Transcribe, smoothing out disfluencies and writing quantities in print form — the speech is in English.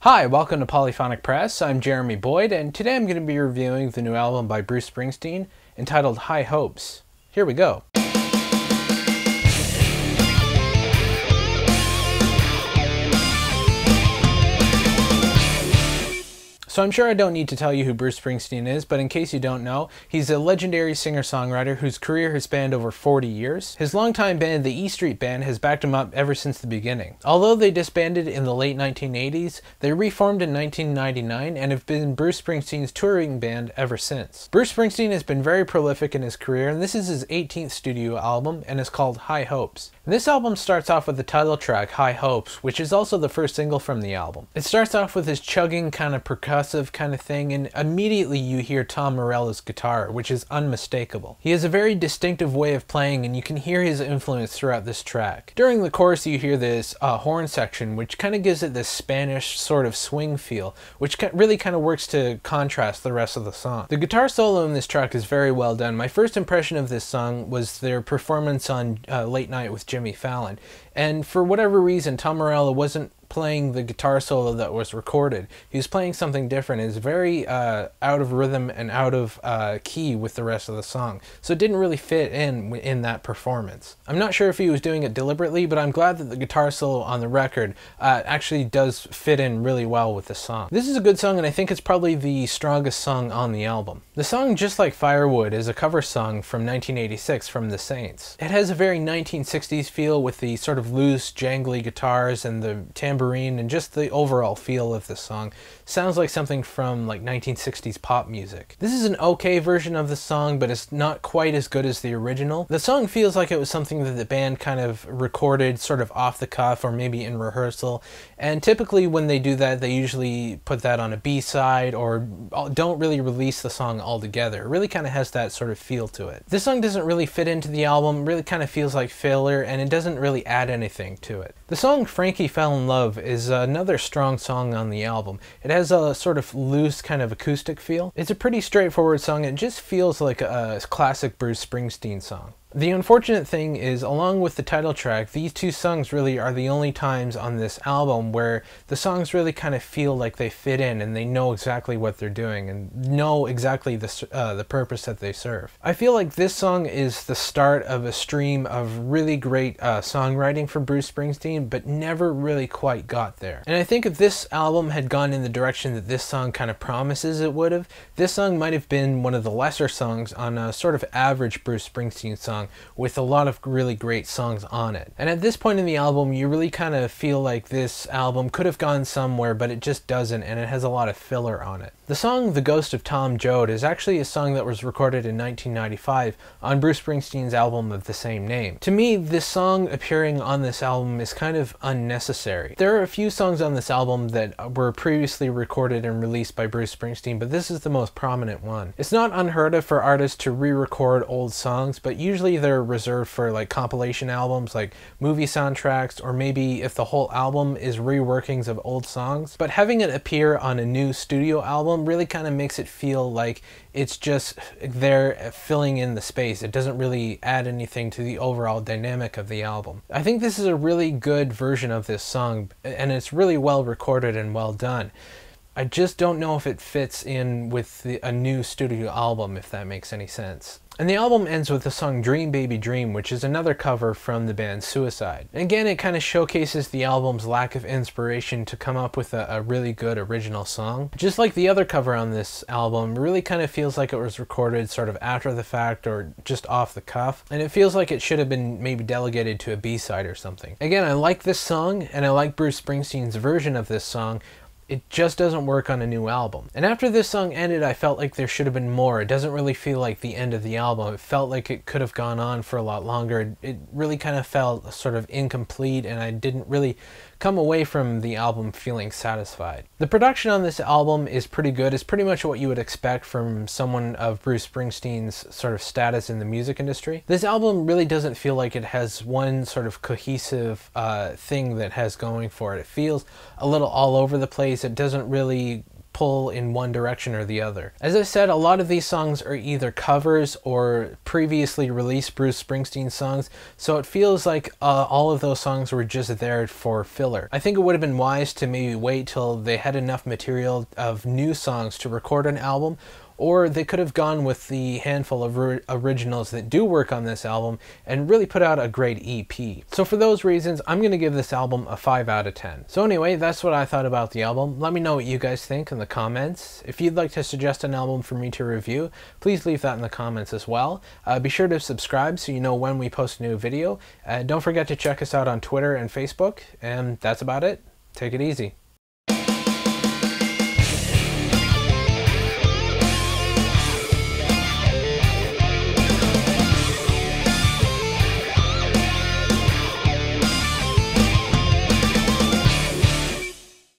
Hi, welcome to Polyphonic Press. I'm Jeremy Boyd, and today I'm going to be reviewing the new album by Bruce Springsteen entitled High Hopes. Here we go. So I'm sure I don't need to tell you who Bruce Springsteen is, but in case you don't know, he's a legendary singer-songwriter whose career has spanned over 40 years. His longtime band, the E Street Band, has backed him up ever since the beginning. Although they disbanded in the late 1980s, they reformed in 1999 and have been Bruce Springsteen's touring band ever since. Bruce Springsteen has been very prolific in his career, and this is his 18th studio album and is called High Hopes. And this album starts off with the title track, High Hopes, which is also the first single from the album. It starts off with his chugging kind of percussive kind of thing, and immediately you hear Tom Morello's guitar, which is unmistakable. He has a very distinctive way of playing, and you can hear his influence throughout this track. During the chorus you hear this horn section, which kind of gives it this Spanish sort of swing feel, which really kind of works to contrast the rest of the song. The guitar solo in this track is very well done. My first impression of this song was their performance on Late Night with Jimmy Fallon, and for whatever reason Tom Morello wasn't playing the guitar solo that was recorded. He was playing something different. It's very out of rhythm and out of key with the rest of the song, so it didn't really fit in that performance. I'm not sure if he was doing it deliberately, but I'm glad that the guitar solo on the record actually does fit in really well with the song. This is a good song, and I think it's probably the strongest song on the album. The song Just Like Firewood is a cover song from 1986 from The Saints. It has a very 1960s feel with the sort of loose, jangly guitars and the tambourine, and just the overall feel of the song sounds like something from like 1960s pop music. This is an okay version of the song, but it's not quite as good as the original. The song feels like it was something that the band kind of recorded sort of off the cuff or maybe in rehearsal, and typically when they do that they usually put that on a B-side or don't really release the song altogether. It really kind of has that sort of feel to it. This song doesn't really fit into the album, really kind of feels like filler, and it doesn't really add anything to it. The song Frankie Fell in Love is another strong song on the album. It has a sort of loose kind of acoustic feel. It's a pretty straightforward song. It just feels like a classic Bruce Springsteen song. The unfortunate thing is, along with the title track, these two songs really are the only times on this album where the songs really kind of feel like they fit in and they know exactly what they're doing and know exactly the purpose that they serve. I feel like this song is the start of a stream of really great songwriting from Bruce Springsteen, but never really quite got there. And I think if this album had gone in the direction that this song kind of promises it would have, this song might have been one of the lesser songs on a sort of average Bruce Springsteen song, with a lot of really great songs on it. And at this point in the album you really kind of feel like this album could have gone somewhere, but it just doesn't, and it has a lot of filler on it. The song The Ghost of Tom Joad is actually a song that was recorded in 1995 on Bruce Springsteen's album of the same name. To me, this song appearing on this album is kind of unnecessary. There are a few songs on this album that were previously recorded and released by Bruce Springsteen, but this is the most prominent one. It's not unheard of for artists to re-record old songs, but usually they're reserved for like compilation albums like movie soundtracks, or maybe if the whole album is reworkings of old songs. But having it appear on a new studio album really kind of makes it feel like it's just there filling in the space. It doesn't really add anything to the overall dynamic of the album. I think this is a really good version of this song, and it's really well recorded and well done. I just don't know if it fits in with a new studio album, if that makes any sense. And the album ends with the song Dream Baby Dream, which is another cover from the band Suicide. And again, it kind of showcases the album's lack of inspiration to come up with a really good original song. Just like the other cover on this album, it really kind of feels like it was recorded sort of after the fact or just off the cuff, and it feels like it should have been maybe delegated to a B-side or something. Again, I like this song, and I like Bruce Springsteen's version of this song. It just doesn't work on a new album. And after this song ended, I felt like there should have been more. It doesn't really feel like the end of the album. It felt like it could have gone on for a lot longer. It really kind of felt sort of incomplete, and I didn't really come away from the album feeling satisfied. The production on this album is pretty good. It's pretty much what you would expect from someone of Bruce Springsteen's sort of status in the music industry. This album really doesn't feel like it has one sort of cohesive thing that has going for it. It feels a little all over the place. It doesn't really pull in one direction or the other. As I said, a lot of these songs are either covers or previously released Bruce Springsteen songs, so it feels like all of those songs were just there for filler. I think it would have been wise to maybe wait till they had enough material of new songs to record an album, or they could have gone with the handful of originals that do work on this album and really put out a great EP. So for those reasons, I'm going to give this album a 5 out of 10. So anyway, that's what I thought about the album. Let me know what you guys think in the comments. If you'd like to suggest an album for me to review, please leave that in the comments as well. Be sure to subscribe so you know when we post a new video. Don't forget to check us out on Twitter and Facebook, and that's about it. Take it easy.